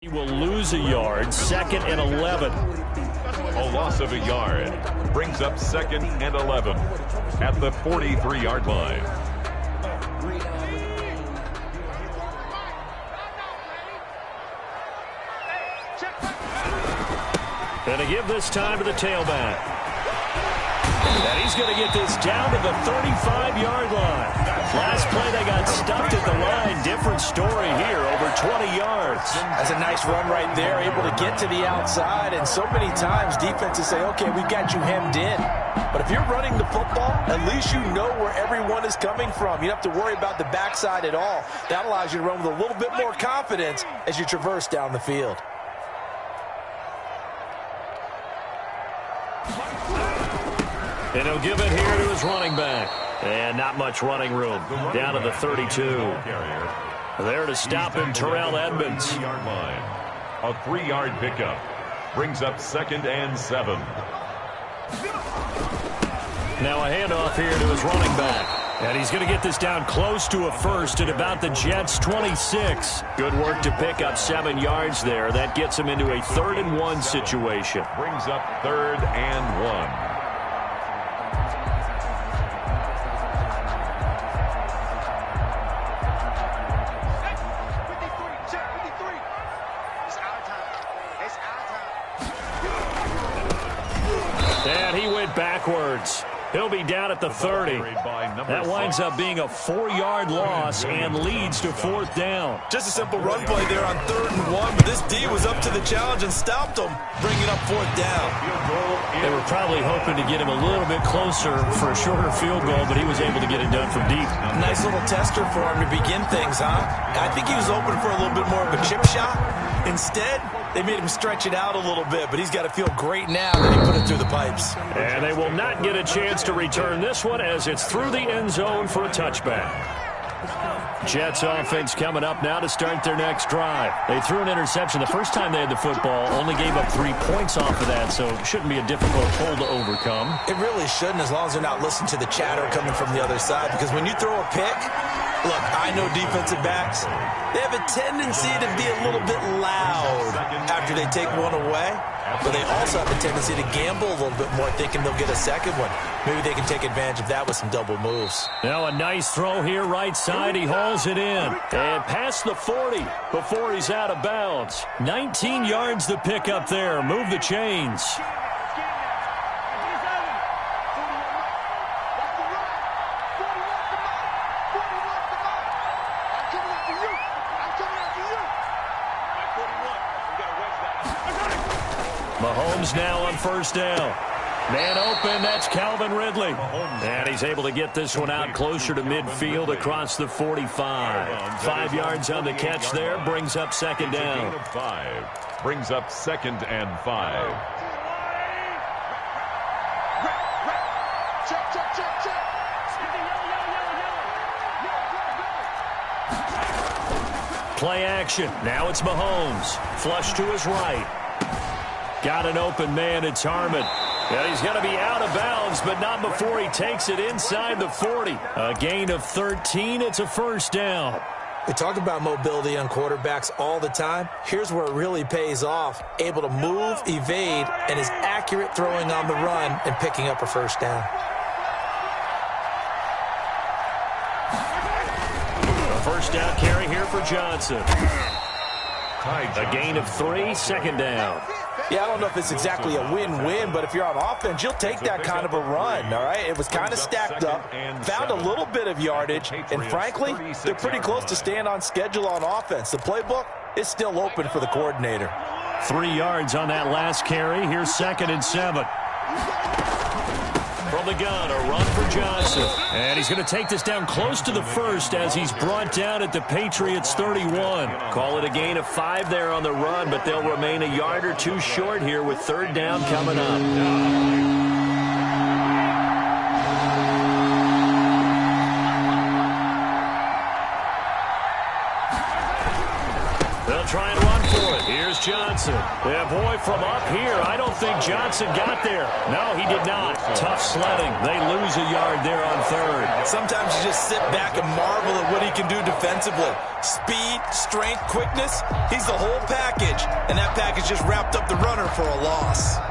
He will lose a yard, 2nd and 11. A loss of a yard brings up 2nd and 11 at the 43-yard line. Going to give this time to the tailback. And he's going to get this down to the 35-yard line. Last play they got stuffed at the line. Different story here, over 20 yards. That's a nice run right there, able to get to the outside. And so many times defenses say, okay, we've got you hemmed in. But if you're running the football, at least you know where everyone is coming from. You don't have to worry about the backside at all. That allows you to run with a little bit more confidence as you traverse down the field. And he'll give it here to his running back. And not much running room. Down to the 32. There to stop him, Terrell Edmonds. A 3-yard pickup brings up 2nd and 7. Now a handoff here to his running back. And he's going to get this down close to a first at about the Jets' 26. Good work to pick up 7 yards there. That gets him into a 3rd and 1 situation. Brings up 3rd and 1. And he went backwards. He'll be down at the 30. That winds up being a 4-yard loss and leads to 4th down. Just a simple run play there on 3rd and 1, but this D was up to the challenge and stopped him, bringing up 4th down. They were probably hoping to get him a little bit closer for a shorter field goal, but he was able to get it done from deep. Nice little tester for him to begin things, huh? I think he was open for a little bit more of a chip shot. Instead, they made him stretch it out a little bit, but he's got to feel great now that he put it through the pipes. And they will not get a chance to return this one as it's through the end zone for a touchback. Jets offense coming up now to start their next drive. They threw an interception the first time they had the football, only gave up 3 points off of that, so it shouldn't be a difficult hole to overcome. It really shouldn't, as long as they're not listening to the chatter coming from the other side, because when you throw a pick, look, I know defensive backs, they have a tendency to be a little bit loud after they take one away, but they also have a tendency to gamble a little bit more, thinking they'll get a second one. Maybe they can take advantage of that with some double moves. Now a nice throw here right side. He hauls it in. And past the 40 before he's out of bounds. 19 yards to pick up there. Move the chains. Mahomes now on 1st down. Man open, that's Calvin Ridley. And he's able to get this one out closer to midfield across the 45. 5 yards on the catch there, brings up 2nd down. 5 brings up 2nd and 5. Play action. Now it's Mahomes. Flush to his right. Got an open man. It's Harmon. And he's going to be out of bounds, but not before he takes it inside the 40. A gain of 13. It's a 1st down. We talk about mobility on quarterbacks all the time. Here's where it really pays off. Able to move, evade, and is accurate throwing on the run and picking up a 1st down. A 1st down carry here for Johnson. A gain of 3, 2nd down. Yeah, I don't know if it's exactly a win-win, but if you're on offense, you'll take that kind of a run, all right? It was kind of stacked up, found a little bit of yardage, and frankly, they're pretty close to staying on schedule on offense. The playbook is still open for the coordinator. 3 yards on that last carry. Here's 2nd and 7. From the gun, a run for Johnson. And he's going to take this down close to the 1st as he's brought down at the Patriots' 31. Call it a gain of 5 there on the run, but they'll remain a yard or 2 short here with 3rd down coming up. They'll try and run for it. Here's Johnson. Yeah, boy, from up here, I don't think Johnson got there. No, he did not. Tough sledding. They lose a yard there on third. Sometimes you just sit back and marvel at what he can do defensively. Speed, strength, quickness. He's the whole package. And that package just wrapped up the runner for a loss.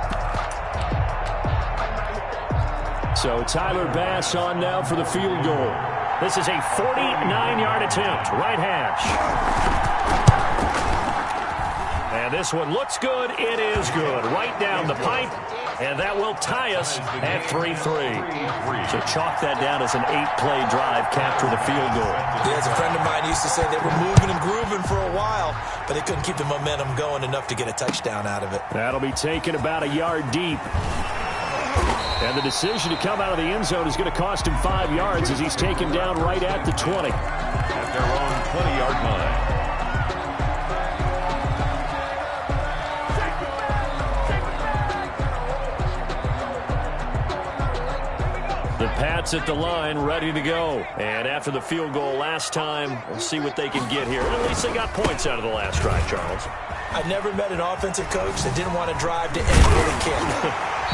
So Tyler Bass on now for the field goal. This is a 49-yard attempt, right hash. And this one looks good. It is good. Right down the pipe. And that will tie us at 3-3. So chalk that down as an 8-play drive, capture the field goal. Yeah, as a friend of mine used to say, they were moving and grooving for a while, but they couldn't keep the momentum going enough to get a touchdown out of it. That'll be taken about a yard deep. And the decision to come out of the end zone is going to cost him 5 yards as he's taken down right at the 20. At their own 20-yard line. The Pats at the line, ready to go. And after the field goal last time, we'll see what they can get here. At least they got points out of the last drive, Charles. I've never met an offensive coach that didn't want to drive to end with a kick.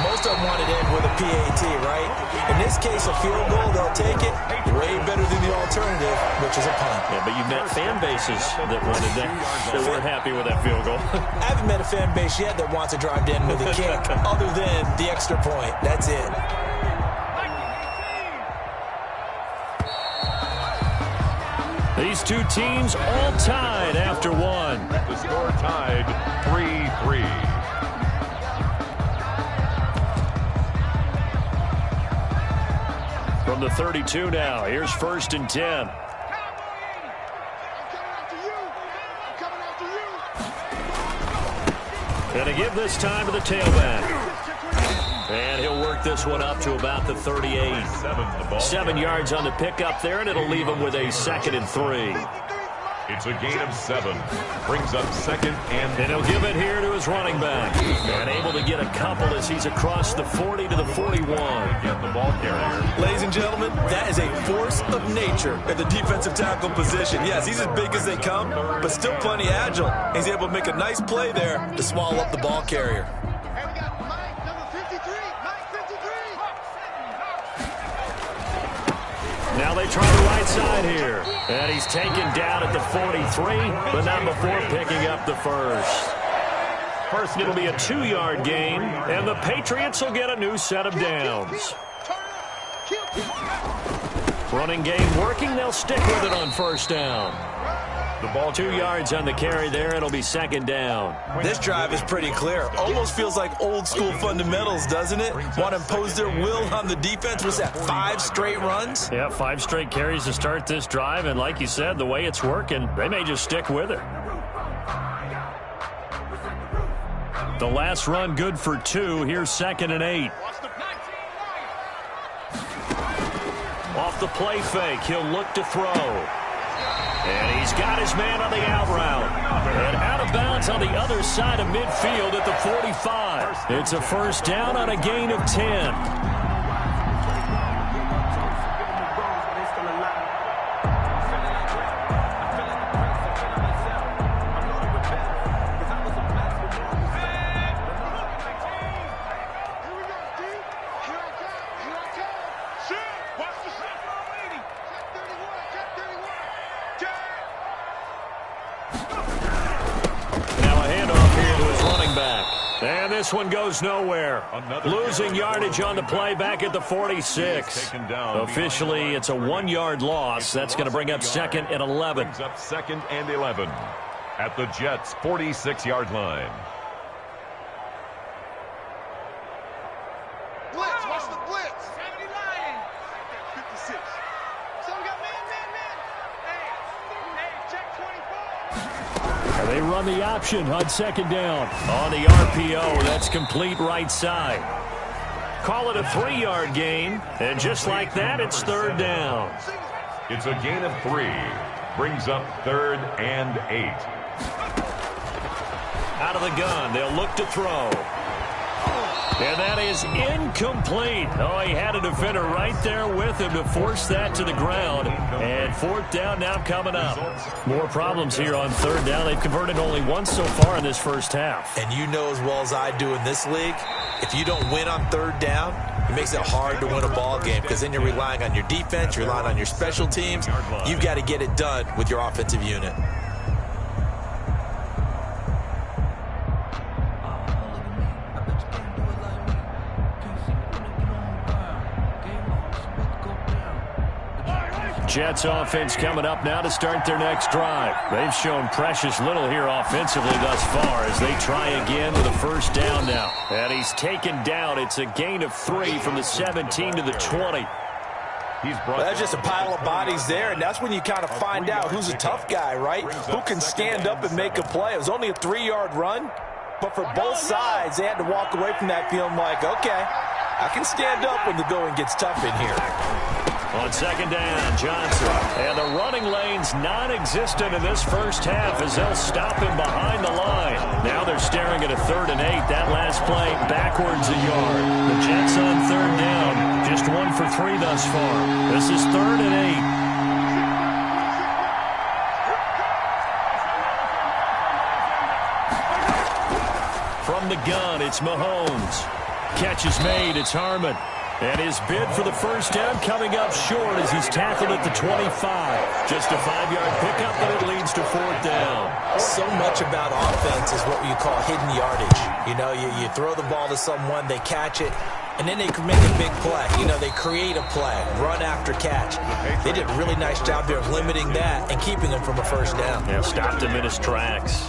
Most of them wanted to end with a PAT, right? In this case, a field goal, they'll take it. Way better than the alternative, which is a punt. Yeah, but you've met fan bases that wanted that, that weren't happy with that field goal. I haven't met a fan base yet that wants to drive to end with a kick, other than the extra point. That's it. These two teams all tied after one. The score tied 3-3. From the 32 now, here's 1st and 10. And a give this time to the tailback. And he'll work this one up to about the 38. 7 yards on the pickup there, and it'll leave him with a 2nd and 3. It's a gain of 7. Brings up 2nd and... And he'll give it here to his running back. And able to get a couple as he's across the 40 to the 41. Get the ball carrier. Ladies and gentlemen, that is a force of nature at the defensive tackle position. Yes, he's as big as they come, but still plenty agile. He's able to make a nice play there to swallow up the ball carrier. Now they try the right side here. And he's taken down at the 43, but not before picking up the first. First, it'll be a 2-yard gain, and the Patriots will get a new set of downs. Running game working. They'll stick with it on 1st down. The ball 2 yards on the carry there. It'll be 2nd down. This drive is pretty clear. Almost feels like old school fundamentals, doesn't it? Want to impose their will on the defense. Was that 5 straight runs? Yeah, 5 straight carries to start this drive. And like you said, the way it's working, they may just stick with it. The last run good for 2. Here's 2nd and 8. Off the play fake, he'll look to throw. And he's got his man on the out route. And out of bounds on the other side of midfield at the 45. It's a 1st down on a gain of 10. This one goes nowhere. Losing yardage on the play back at the 46. Officially, it's a 1-yard loss. That's going to bring up 2nd and 11. Brings up 2nd and 11 at the Jets' 46-yard line. Blitz, watch the blitz. 70 Lions. 56. So we got man. Hey, check 24. They run the option on 2nd down. On the RPO, that's complete right side. Call it a 3-yard gain, and just like that, it's 3rd down. It's a gain of 3. Brings up 3rd and 8. Out of the gun, they'll look to throw. And that is incomplete. Oh, he had a defender right there with him to force that to the ground. And fourth down now coming up. More problems here on third down. They've converted only once so far in this first half. And you know as well as I do in this league, if you don't win on third down, it makes it hard to win a ball game because then you're relying on your defense, you're relying on your special teams. You've got to get it done with your offensive unit. Jets offense coming up now to start their next drive. They've shown precious little here offensively thus far as they try again with a first down now. And he's taken down. It's a gain of 3 from the 17 to the 20. That's just a pile of bodies there, and that's when you kind of find out who's a tough guy, right? Who can stand up and make a play. It was only a 3-yard run, but for both sides, they had to walk away from that feeling like, okay, I can stand up when the going gets tough in here. On second down, Johnson. And the running lane's non-existent in this first half as they'll stop him behind the line. Now they're staring at a 3rd and 8. That last play backwards a yard. The Jets on third down. Just 1 for 3 thus far. This is 3rd and 8. From the gun, it's Mahomes. Catch is made. It's Harmon. And his bid for the first down coming up short as he's tackled at the 25. Just a 5-yard pickup, but it leads to 4th down. So much about offense is what you call hidden yardage. You know, you throw the ball to someone, they catch it, and then they can make a big play. You know, they create a play, run after catch. They did a really nice job there of limiting that and keeping him from a first down. Yeah, stopped him in his tracks.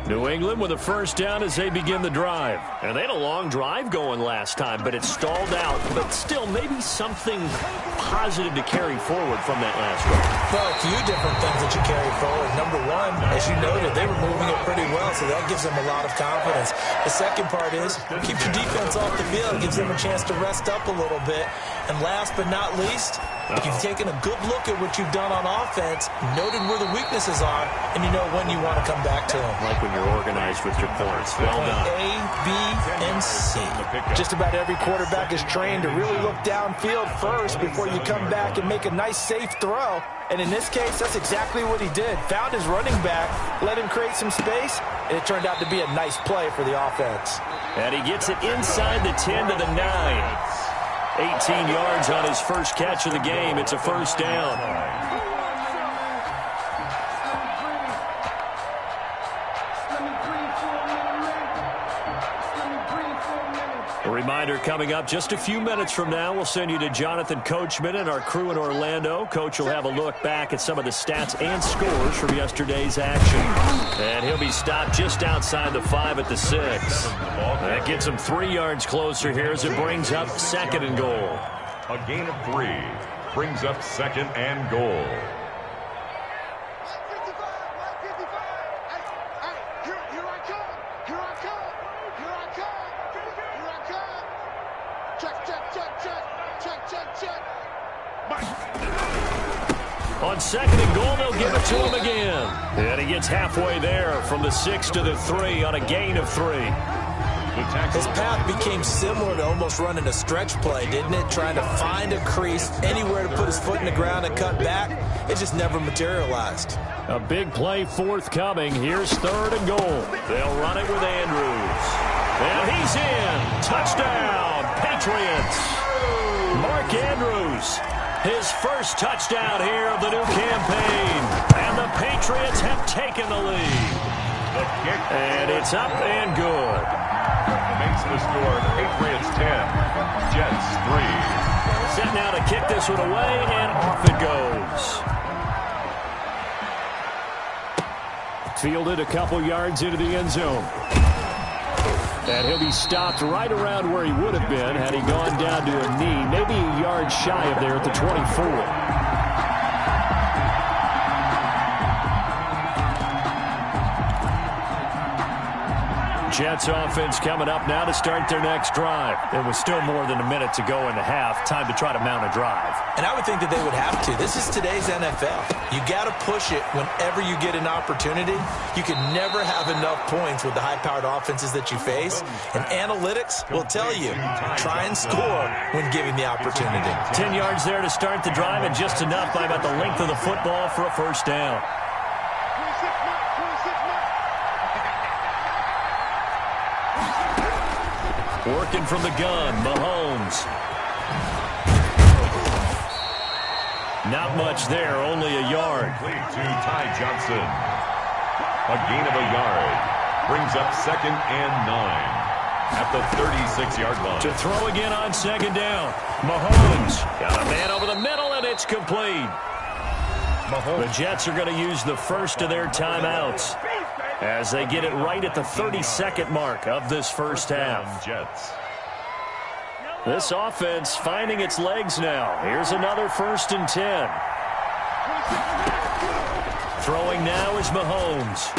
New England with a first down as they begin the drive. And they had a long drive going last time, but it stalled out. But still, maybe something positive to carry forward from that last drive. Well, a few different things that you carry forward. Number one, as you noted, they were moving it pretty well, so that gives them a lot of confidence. The second part is, keeps your defense off the field, gives them a chance to rest up a little bit. And last but not least, you've taken a good look at what you've done on offense, noted where the weaknesses are, and you know when you want to come back to them. Like when you're organized with your points. Well done. A, B, and C. Just about every quarterback is trained to really look downfield first before you come back and make a nice, safe throw. And in this case, that's exactly what he did. Found his running back, let him create some space, and it turned out to be a nice play for the offense. And he gets it inside the 10 to the 9. 18 yards on his first catch of the game. It's a first down. A reminder coming up just a few minutes from now, we'll send you to Jonathan Coachman and our crew in Orlando. Coach will have a look back at some of the stats and scores from yesterday's action. And he'll be stopped just outside the 5 at the 6. That gets him 3 yards closer here as it brings up 2nd and goal. A gain of 3 brings up 2nd and goal. On 2nd and goal, they'll give it to him again. And he gets halfway there from the 6 to the 3 on a gain of 3. His path became similar to almost running a stretch play, didn't it? Trying to find a crease, anywhere to put his foot in the ground and cut back. It just never materialized. A big play forthcoming. Here's 3rd and goal. They'll run it with Andrews. And he's in. Touchdown, Patriots. Mark Andrews. His first touchdown here of the new campaign. And the Patriots have taken the lead. And it's up and good. Makes the score Patriots 10, Jets 3. Set now to kick this one away, and off it goes. Fielded a couple yards into the end zone. And he'll be stopped right around where he would have been had he gone down to a knee, maybe a yard shy of there at the 24. Jets offense coming up now to start their next drive. There was still more than a minute to go in the half. Time to try to mount a drive. And I would think that they would have to. This is today's NFL. You got to push it whenever you get an opportunity. You can never have enough points with the high-powered offenses that you face. And analytics will tell you, try and score when given the opportunity. 10 yards there to start the drive, and just enough by about the length of the football for a first down. Working from the gun, Mahomes. Not much there, only a yard. Complete to Ty Johnson. A gain of a yard. Brings up 2nd and 9 at the 36-yard line. To throw again on 2nd down. Mahomes got a man over the middle, and it's complete. The Jets are going to use the first of their timeouts as they get it right at the 32nd mark of this first half. Jets. This offense finding its legs now. Here's another 1st and 10. Throwing now is Mahomes.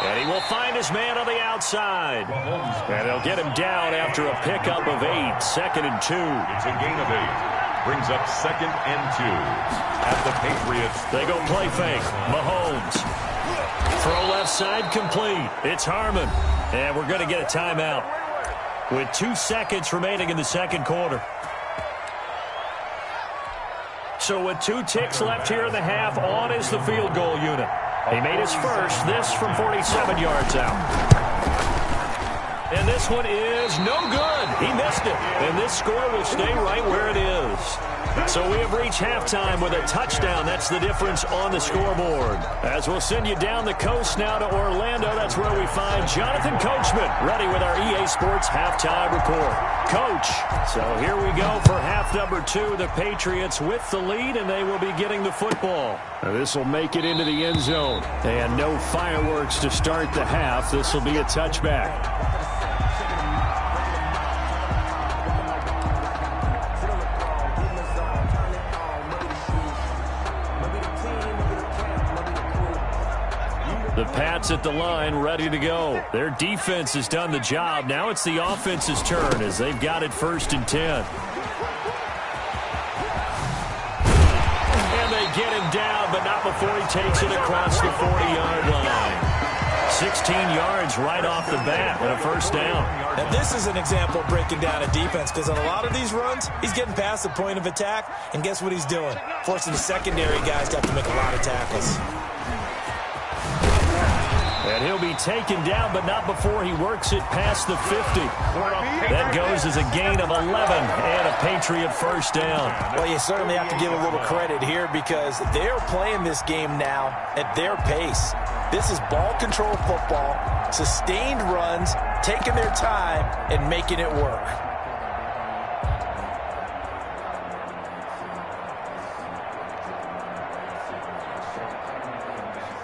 And he will find his man on the outside. And he'll get him down after a pickup of 8. 2nd and 2. It's a gain of 8. Brings up 2nd and 2 at the Patriots. They go play fake. Mahomes. Throw left side complete. It's Harmon. And we're going to get a timeout with 2 seconds remaining in the second quarter. So with 2 ticks left here in the half, on is the field goal unit. He made his first, this from 47 yards out. And this one is no good. He missed it. And this score will stay right where it is. So we have reached halftime with a touchdown. That's the difference on the scoreboard. As we'll send you down the coast now to Orlando, that's where we find Jonathan Coachman ready with our EA Sports halftime report. Coach, so here we go for half number 2. The Patriots with the lead, and they will be getting the football. This will make it into the end zone. And no fireworks to start the half. This will be a touchback. The Pats at the line, ready to go. Their defense has done the job. Now it's the offense's turn as they've got it 1st and 10. And they get him down, but not before he takes it across the 40-yard line. 16 yards right off the bat and a first down. Now this is an example of breaking down a defense, because on a lot of these runs, he's getting past the point of attack, and guess what he's doing? Forcing the secondary guys to have to make a lot of tackles. And he'll be taken down, but not before he works it past the 50. That goes as a gain of 11 and a Patriot first down. Well, you certainly have to give a little credit here, because they're playing this game now at their pace. This is ball control football, sustained runs, taking their time, and making it work.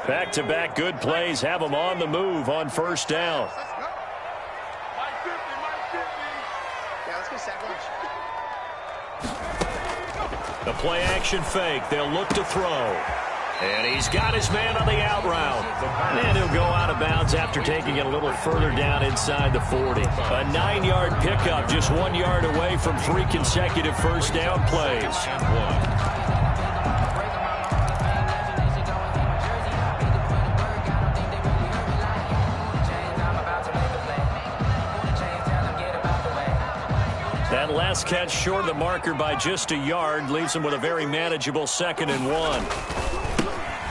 Back-to-back good plays have them on the move on first down. The play-action fake. They'll look to throw. And he's got his man on the out route. And he'll go out of bounds after taking it a little further down inside the 40. A 9-yard pickup, just 1 yard away from 3 consecutive first down plays. That last catch short of the marker by just a yard leaves him with a very manageable 2nd and 1.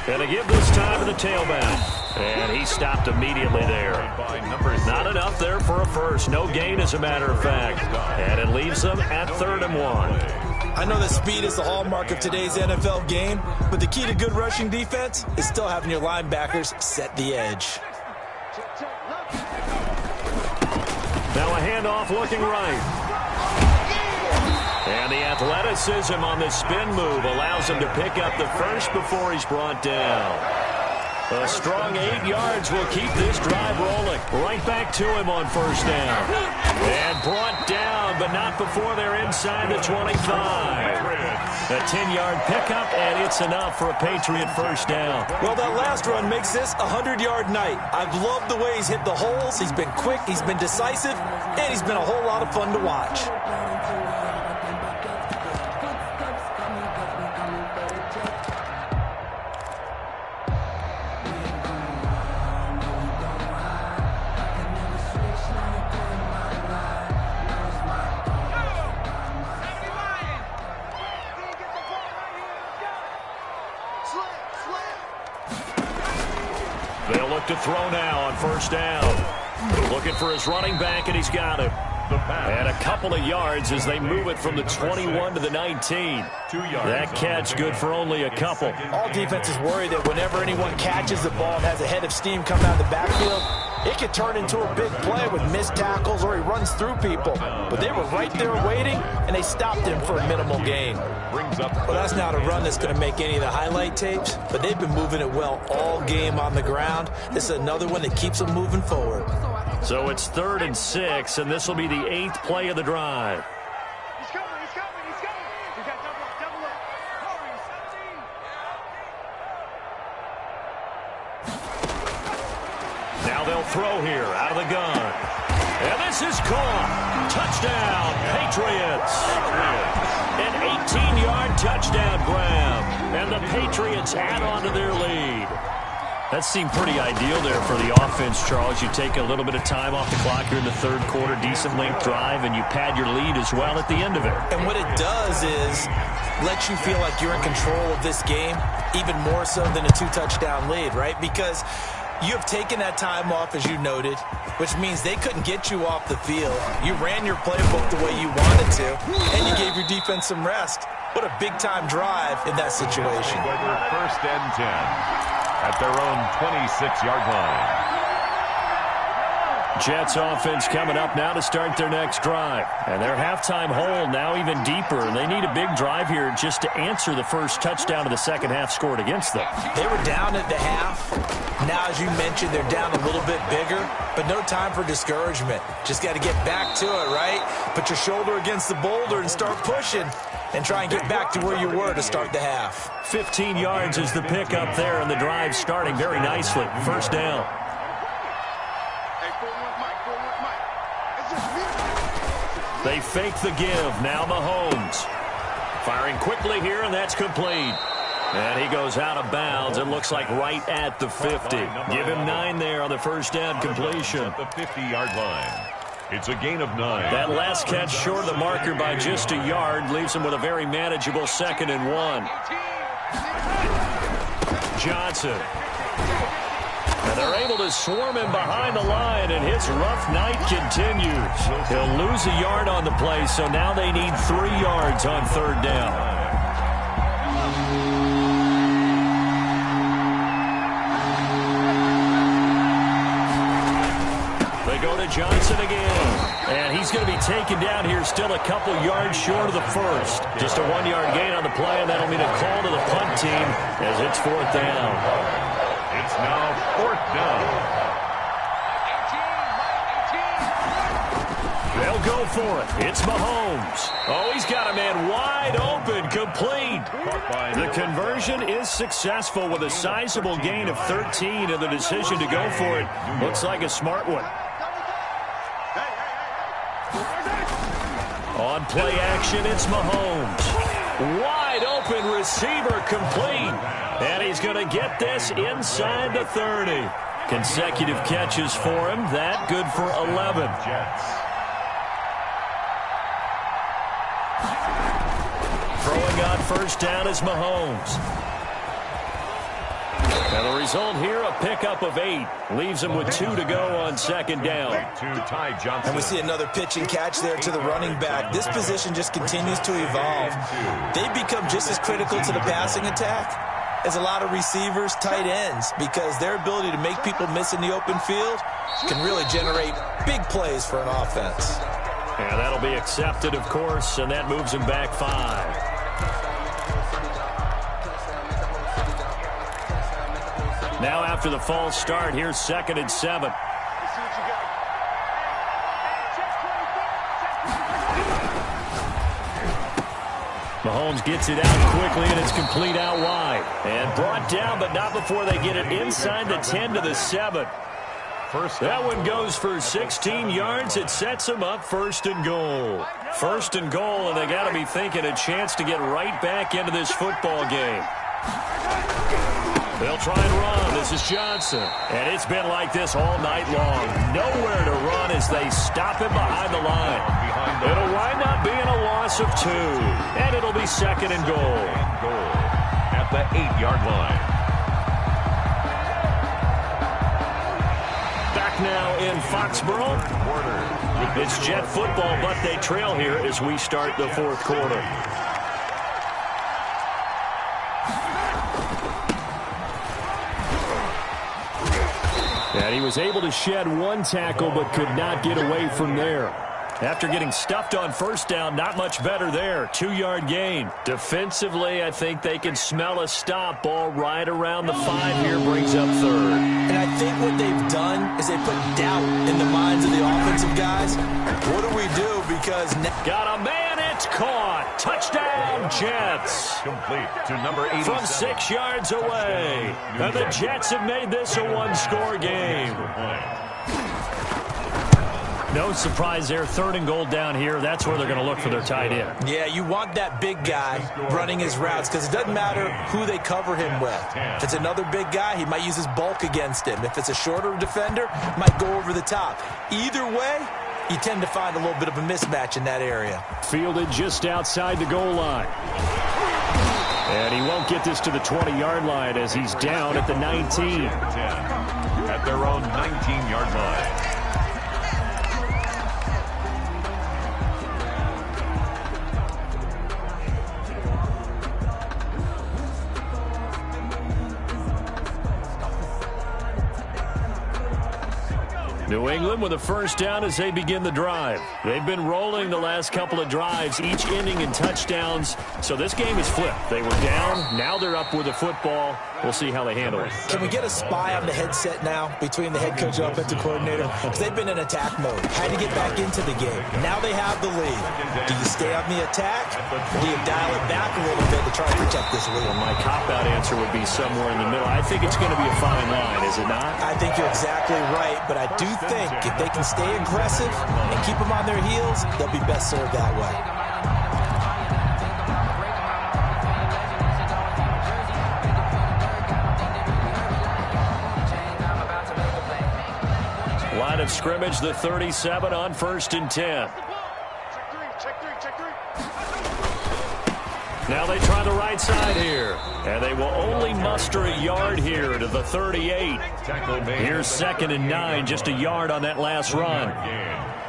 And they give this time to the tailback. And he stopped immediately there. Not enough there for a first. No gain, as a matter of fact. And it leaves them at 3rd and 1. I know that speed is the hallmark of today's NFL game, but the key to good rushing defense is still having your linebackers set the edge. Now a handoff looking right. And the athleticism on this spin move allows him to pick up the first before he's brought down. A strong 8 yards will keep this drive rolling. Right back to him on first down. And brought down, but not before they're inside the 25. A 10-yard pickup, and it's enough for a Patriot first down. Well, that last run makes this a 100-yard night. I've loved the way he's hit the holes. He's been quick, he's been decisive, and he's been a whole lot of fun to watch. They'll look to throw now on first down. Looking for his running back, and he's got him. And a couple of yards as they move it from the 21 to the 19. That catch good for only a couple. All defenses worry that whenever anyone catches the ball and has a head of steam coming out of the backfield, it could turn into a big play with missed tackles or he runs through people. But they were right there waiting, and they stopped him for a minimal gain. Well, that's not a run that's going to make any of the highlight tapes, but they've been moving it well all game on the ground. This is another one that keeps them moving forward. So it's 3rd and 6, and this will be the 8th play of the drive. He's coming, he's coming, he's coming. We got double up. Hurry, 17. Now they'll throw here out of the gun. And this is caught. Touchdown, Patriots. An 18-yard touchdown grab. And the Patriots add on to their lead. That seemed pretty ideal there for the offense, Charles. You take a little bit of time off the clock here in the 3rd quarter, decent length drive, and you pad your lead as well at the end of it. And what it does is let you feel like you're in control of this game, even more so than a 2-touchdown lead, right? Because you have taken that time off, as you noted, which means they couldn't get you off the field. You ran your playbook the way you wanted to, and you gave your defense some rest. What a big-time drive in that situation. 1st and 10 at their own 26-yard line. Jets offense coming up now to start their next drive. And their halftime hole now even deeper. And they need a big drive here just to answer the first touchdown of the second half scored against them. They were down at the half. Now, as you mentioned, they're down a little bit bigger, but no time for discouragement. Just got to get back to it, right? Put your shoulder against the boulder and start pushing and try and get back to where you were to start the half. 15 yards is the pickup there, and the drive starting very nicely. First down. They fake the give. Now Mahomes. Firing quickly here, and that's complete. And he goes out of bounds. It looks like right at the 50. Give him 9 there on the first down completion. At the 50-yard line. It's a gain of 9. That last catch short of the marker by just a yard leaves him with a very manageable 2nd and 1. Johnson. And they're able to swarm him behind the line, and his rough night continues. He'll lose a yard on the play, so now they need 3 yards on 3rd down. They go to Johnson again, and he's going to be taken down here still a couple yards short of the first. Just a 1-yard gain on the play, and that'll mean a call to the punt team as it's 4th down. It's now 4th down. They'll go for it. It's Mahomes. Oh, he's got a man wide open, complete. The conversion is successful with a sizable gain of 13, and the decision to go for it looks like a smart one. On play action, it's Mahomes. Wide open receiver complete. And he's going to get this inside the 30. Consecutive catches for him. That good for 11. Throwing on first down is Mahomes. And the result here, a pickup of 8. Leaves him with 2 to go on 2nd down. And we see another pitch and catch there to the running back. This position just continues to evolve. They've become just as critical to the passing attack as a lot of receivers, tight ends, because their ability to make people miss in the open field can really generate big plays for an offense. And that'll be accepted, of course, and that moves him back 5. Now after the false start, here's 2nd and 7. Let's see what you got. Mahomes gets it out quickly, and it's complete out wide. And brought down, but not before they get it inside the 10 to the 7. That one goes for 16 yards. It sets them up 1st and goal. 1st and goal, and they got to be thinking a chance to get right back into this football game. They'll try and run. This is Johnson. And it's been like this all night long. Nowhere to run as they stop him behind the line. It'll wind up being a loss of 2. And it'll be 2nd and goal. At the 8-yard line. Back now in Foxborough. It's Jet football, but they trail here as we start the 4th quarter. And he was able to shed 1 tackle but could not get away from there. After getting stuffed on 1st down, not much better there. 2-yard gain. Defensively, I think they can smell a stop. Ball right around the 5 here, brings up 3rd. And I think what they've done is they put doubt in the minds of the offensive guys. What do we do? Because got a man, it's caught. Touchdown, Jets. Complete to number 87. From 6 yards away. And the Jets have made this a 1-score game. No surprise there. 3rd and goal down here. That's where they're going to look for their tight end. Yeah, you want that big guy running his routes because it doesn't matter who they cover him with. If it's another big guy, he might use his bulk against him. If it's a shorter defender, might go over the top. Either way, you tend to find a little bit of a mismatch in that area. Fielded just outside the goal line. And he won't get this to the 20-yard line as he's down at the 19. At their own 19-yard line. New England with a 1st down as they begin the drive. They've been rolling the last couple of drives, each ending in touchdowns. So this game is flipped. They were down. Now they're up with the football. We'll see how they handle it. Can we get a spy on the headset now between the head coach and offensive coordinator? Because they've been in attack mode. Had to get back into the game. Now they have the lead. Do you stay on the attack? Or do you dial it back a little bit to try and protect this lead? Well, my cop-out answer would be somewhere in the middle. I think it's going to be a fine line, is it not? I think you're exactly right, but I do think if they can stay aggressive and keep them on their heels, they'll be best served that way. Line of scrimmage, the 37 on 1st and 10. Check three. Now they try the right side here. And they will only muster a yard here to the 38. Here's 2nd and 9, just a yard on that last run.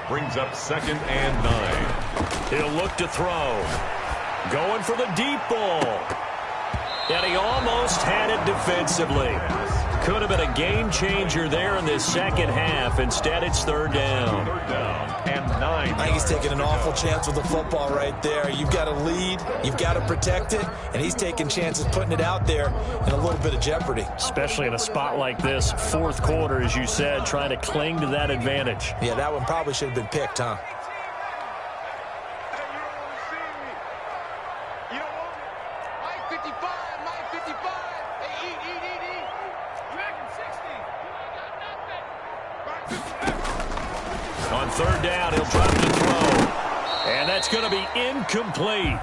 Brings up 2nd and 9. He'll look to throw. Going for the deep ball. And he almost had it defensively. Could have been a game changer there in this 2nd half. Instead, it's 3rd down. 3rd down and 9. I think he's taking an awful chance with the football right there. You've got to lead. You've got to protect it. And he's taking chances putting it out there in a little bit of jeopardy. Especially in a spot like this, 4th quarter, as you said, trying to cling to that advantage. Yeah, that one probably should have been picked, huh? On 3rd down, he'll drop the throw. And that's going to be incomplete.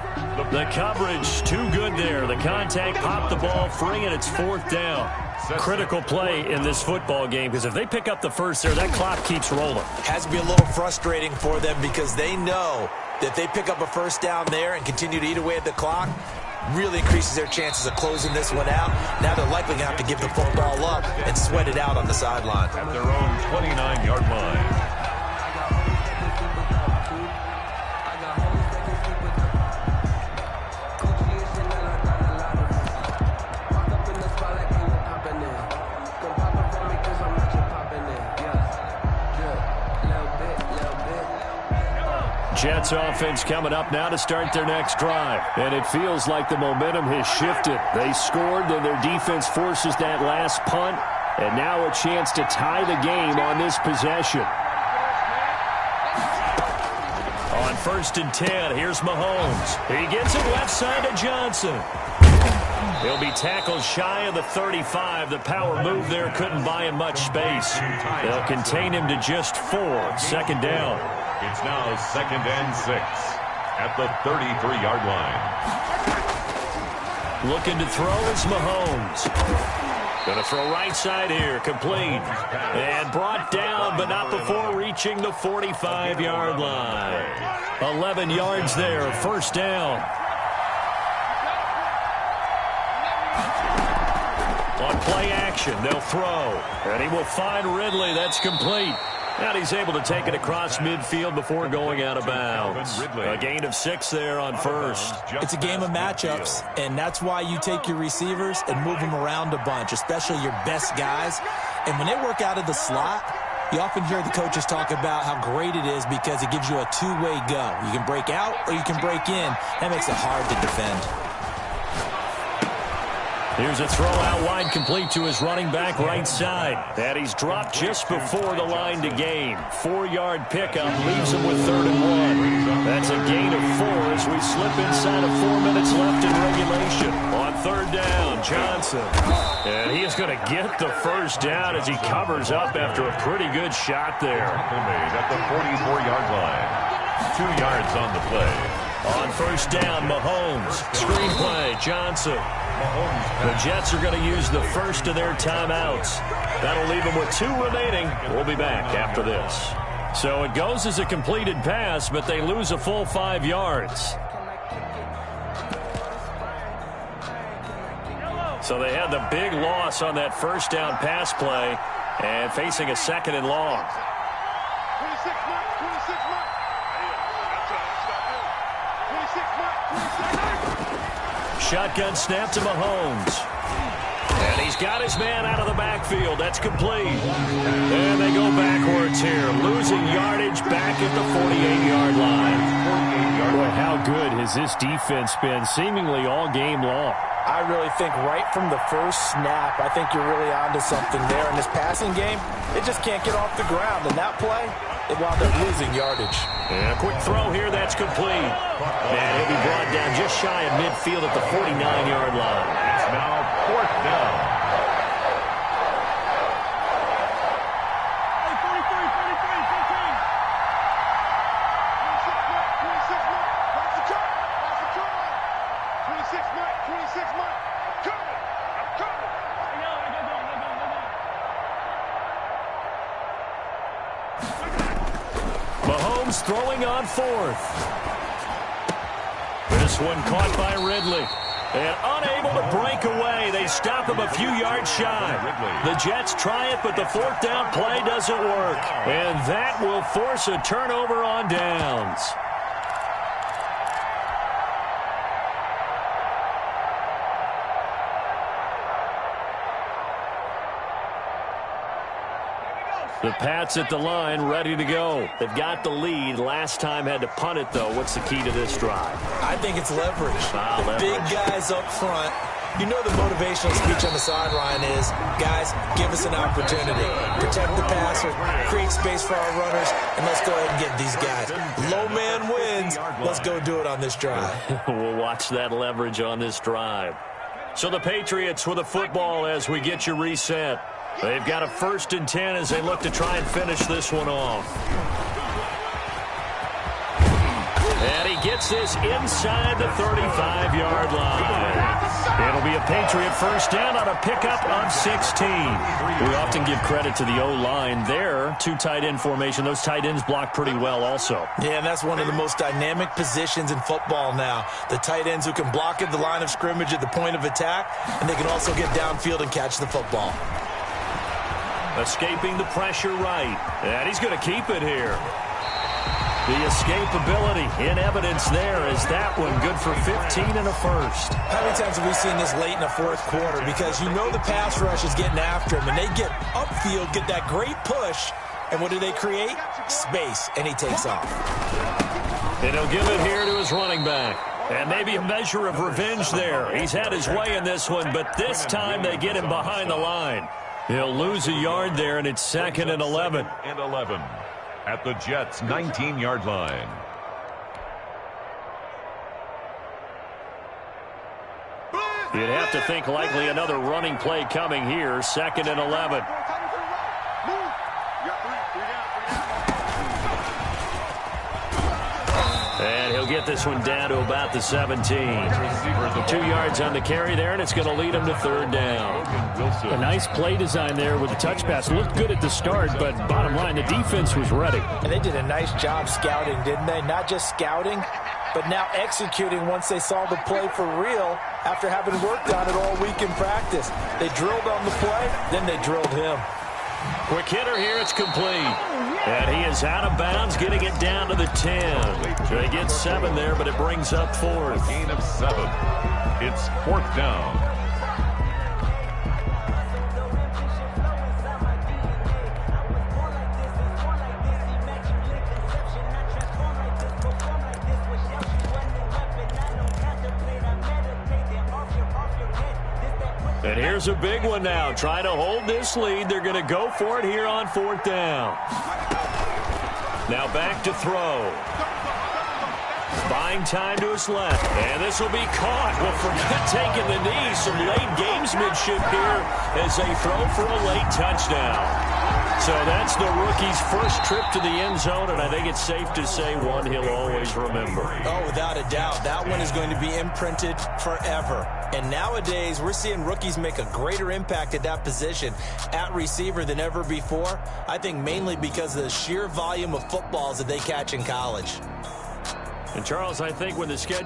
The coverage too good there. The contact popped the ball free, and it's 4th down. Critical play in this football game, because if they pick up the first there, that clock keeps rolling. Has to be a little frustrating for them because they know that if they pick up a 1st down there and continue to eat away at the clock, really increases their chances of closing this one out. Now they're likely going to have to give the football up and sweat it out on the sideline. At their own 29-yard line. Jets offense coming up now to start their next drive. And it feels like the momentum has shifted. They scored, then their defense forces that last punt. And now a chance to tie the game on this possession. On 1st and 10, here's Mahomes. He gets it left side to Johnson. He'll be tackled shy of the 35. The power move there couldn't buy him much space. They'll contain him to just 4. 2nd down. It's now 2nd and 6 at the 33-yard line. Looking to throw is Mahomes. Going to throw right side here, complete. And brought down, but not before reaching the 45-yard line. 11 yards there, 1st down. On play action, they'll throw. And he will find Ridley. That's complete. And he's able to take it across midfield before going out of bounds. A gain of 6 there on 1st. It's a game of matchups, and that's why you take your receivers and move them around a bunch, especially your best guys. And when they work out of the slot, you often hear the coaches talk about how great it is because it gives you a two-way go. You can break out or you can break in. That makes it hard to defend. Here's a throw out wide, complete to his running back right side. And he's dropped just before the line to gain. 4-yard pickup leaves him with 3rd and 1. That's a gain of 4 as we slip inside of 4 minutes left in regulation. On 3rd down, Johnson. And he is going to get the 1st down as he covers up after a pretty good shot there. Made at the 44-yard line. 2 yards on the play. On 1st down, Mahomes. Screenplay, Johnson. The Jets are going to use the first of their timeouts. That'll leave them with 2 remaining. We'll be back after this. So it goes as a completed pass, but they lose a full 5 yards. So they had the big loss on that 1st down pass play and facing a 2nd and long. 26 months, 26 months. Shotgun snap to Mahomes. And he's got his man out of the backfield. That's complete. And they go backwards here, losing yardage back at the 48-yard line. Boy, how good has this defense been seemingly all game long? I really think right from the first snap, I think you're really onto something there. In this passing game, it just can't get off the ground. And that play, it wound up losing yardage. And a quick throw here, that's complete. And he'll be brought down just shy of midfield at the 49-yard line. It's now 4th down. Mahomes throwing on 4th. This one caught by Ridley. And unable to break away. They stop him a few yards shy. The Jets try it, but the 4th down play doesn't work. And that will force a turnover on downs. The Pats at the line, ready to go. They've got the lead. Last time had to punt it, though. What's the key to this drive? I think it's leverage. Leverage. Big guys up front. You know the motivational speech on the sideline is, guys, give us an opportunity. Protect the passer, create space for our runners, and let's go ahead and get these guys. Low man wins. Let's go do it on this drive. We'll watch that leverage on this drive. So the Patriots with a football as we get you reset. They've got a 1st and 10 as they look to try and finish this one off. And he gets this inside the 35-yard line. It'll be a Patriot 1st down on a pickup of 16. We often give credit to the O-line there. 2 tight end formation. Those tight ends block pretty well also. Yeah, and that's one of the most dynamic positions in football now. The tight ends who can block at the line of scrimmage at the point of attack, and they can also get downfield and catch the football. Escaping the pressure right. And he's going to keep it here. The escapability in evidence there as that one good for 15 and a 1st. How many times have we seen this late in the 4th quarter? Because you know the pass rush is getting after him, and they get upfield, get that great push, And what do they create? Space, and he takes off. And he'll give it here to his running back. And maybe a measure of revenge there. He's had his way in this one, but this time they get him behind the line. He'll lose a yard there, and it's 2nd and 11. And 11 at the Jets' 19-yard line. You'd have to think likely another running play coming here. 2nd and 11. And he'll get this one down to about the 17. 2 yards on the carry there, and it's going to lead him to 3rd down. A nice play design there with the touch pass. Looked good at the start, but bottom line, the defense was ready. And they did a nice job scouting, didn't they? Not just scouting, but now executing once they saw the play for real after having worked on it all week in practice. They drilled on the play, then they drilled him. Quick hitter here, it's complete. And he is out of bounds, getting it down to the 10. So he gets 7 there, but it brings up 4th. Gain of 7. It's 4th down. And here's a big one now. Trying to hold this lead. They're going to go for it here on 4th down. Now back to throw. Buying time to his left. And this will be caught. Well, forget taking the knee. Some late gamesmanship here as they throw for a late touchdown. So that's the rookie's first trip to the end zone, and I think it's safe to say one he'll always remember. Oh, without a doubt. That one is going to be imprinted forever. And nowadays, we're seeing rookies make a greater impact at that position at receiver than ever before. I think mainly because of the sheer volume of footballs that they catch in college. And, Charles, I think when the schedule